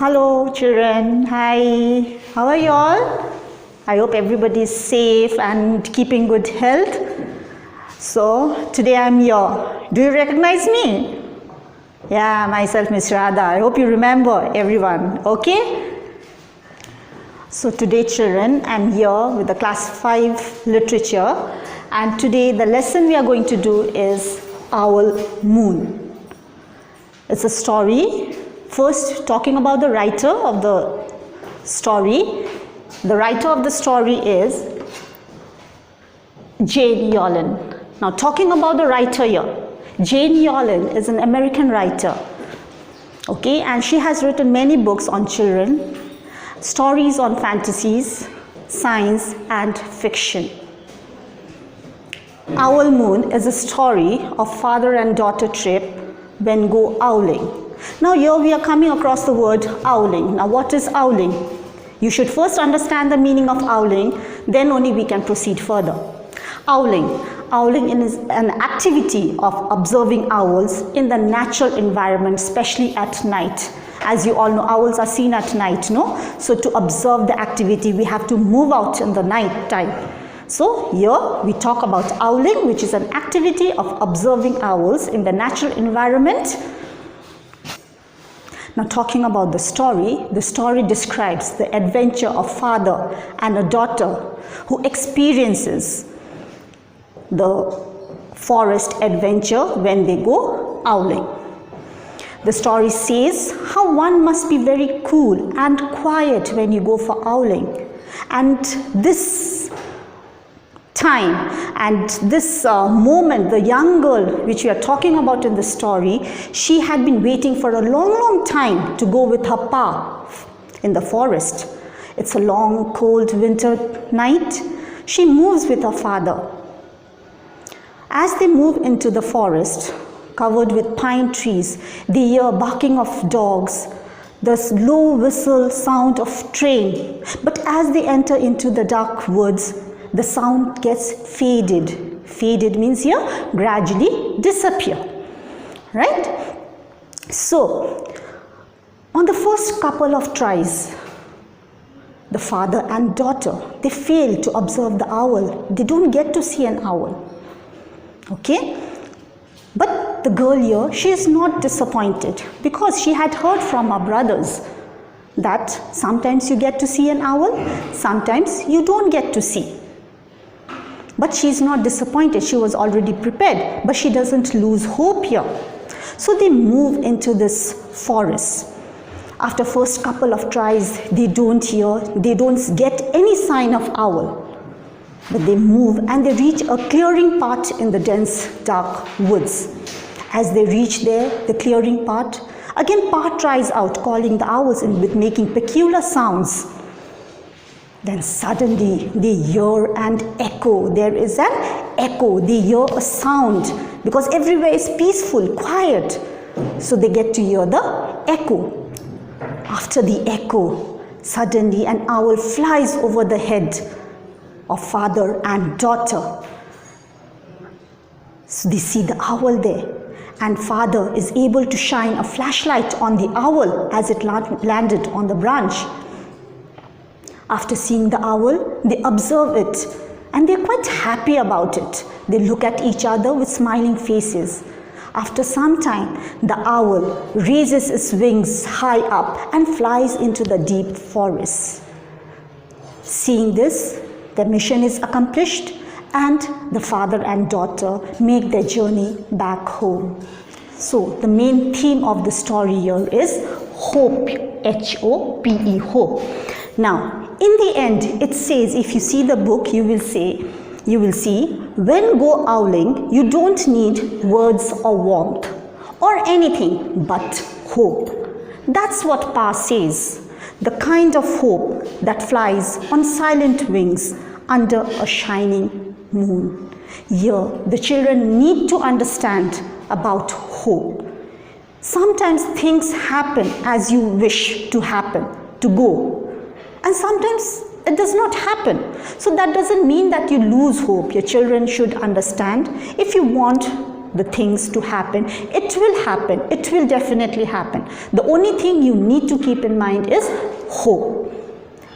Hello children, hi, how are you all? I hope everybody is safe and keeping good health. So today I'm here. Do you recognize me? Yeah, myself Miss Radha. I hope you remember everyone, okay? So today children, I'm here with the class 5 literature, and today the lesson we are going to do is Owl Moon. It's a story. First, talking about the writer of the story. The writer of the story is Jane Yolen. Now, talking about the writer here, Jane Yolen is an American writer, okay, and she has written many books on children, stories on fantasies, science, and fiction. Owl Moon is a story of father and daughter trip when go owling. Now here we are coming across the word owling. Now what is owling? You should first understand the meaning of owling, then only we can proceed further. Owling. Owling is an activity of observing owls in the natural environment, especially at night. As you all know, owls are seen at night, no? So to observe the activity, we have to move out in the night time. So here we talk about owling, which is an activity of observing owls in the natural environment. Now talking about the story describes the adventure of father and a daughter who experiences the forest adventure when they go owling. The story says how one must be very cool and quiet when you go for owling, and this time and this moment, the young girl which we are talking about in the story, she had been waiting for a long time to go with her pa in the forest. It's a long cold winter night. She moves with her father. As they move into the forest covered with pine trees, they hear barking of dogs, the low whistle sound of train. But as they enter into the dark woods, the sound gets faded. Faded means here gradually disappear, right? So on the first couple of tries, the father and daughter, they fail to observe the owl. They don't get to see an owl, okay? But the girl here, she is not disappointed because she had heard from her brothers that sometimes you get to see an owl, sometimes you don't get to see. But she is not disappointed. She was already prepared, but she doesn't lose hope here. So they move into this forest. After first couple of tries, they don't get any sign of owl. But they move and they reach a clearing part in the dense dark woods. As they reach there, the clearing part, again Pa tries out calling the owls in with making peculiar sounds. Then suddenly they hear an echo. There is an echo. They hear a sound because everywhere is peaceful, quiet. So they get to hear the echo. After the echo, suddenly an owl flies over the head of father and daughter. So they see the owl there, and father is able to shine a flashlight on the owl as it landed on the branch. After seeing the owl, they observe it and they're quite happy about it. They look at each other with smiling faces. After some time, the owl raises its wings high up and flies into the deep forest. Seeing this, the mission is accomplished and the father and daughter make their journey back home. So the main theme of the story here is hope, H-O-P-E, hope. Now, in the end, it says, if you see the book, you will see, when go owling, you don't need words or warmth or anything but hope. That's what Pa says, the kind of hope that flies on silent wings under a shining moon. Here, the children need to understand about hope. Sometimes things happen as you wish to happen, to go. And sometimes it does not happen. So that doesn't mean that you lose hope. Your children should understand, if you want the things to happen. It will happen. It will definitely happen. The only thing you need to keep in mind is hope.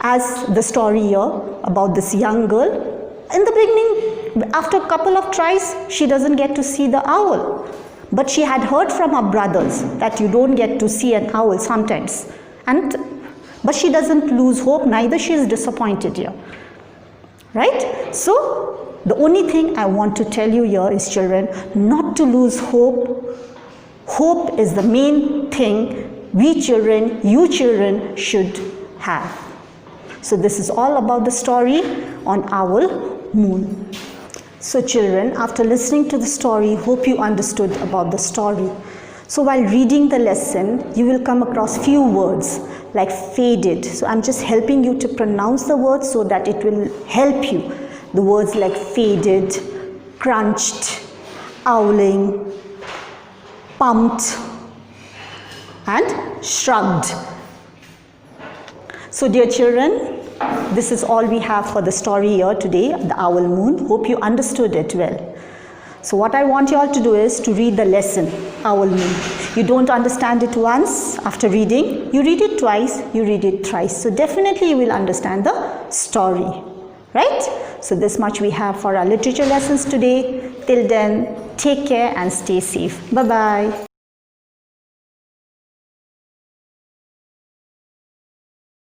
As the story here about this young girl, in the beginning, after a couple of tries, she doesn't get to see the owl. But she had heard from her brothers that you don't get to see an owl sometimes. But she doesn't lose hope, neither she is disappointed here. Right? So, the only thing I want to tell you here is, children, not to lose hope. Hope is the main thing we children, you children should have. So, this is all about the story on Owl Moon. So, children, after listening to the story, hope you understood about the story. So, while reading the lesson, you will come across few words like faded. So, I'm just helping you to pronounce the words so that it will help you. The words like faded, crunched, owling, pumped, and shrugged. So, dear children, this is all we have for the story here today, the Owl Moon. Hope you understood it well. So what I want you all to do is to read the lesson, Owl Moon. You don't understand it once after reading, you read it twice, you read it thrice. So definitely you will understand the story, right? So this much we have for our literature lessons today. Till then, take care and stay safe. Bye-bye.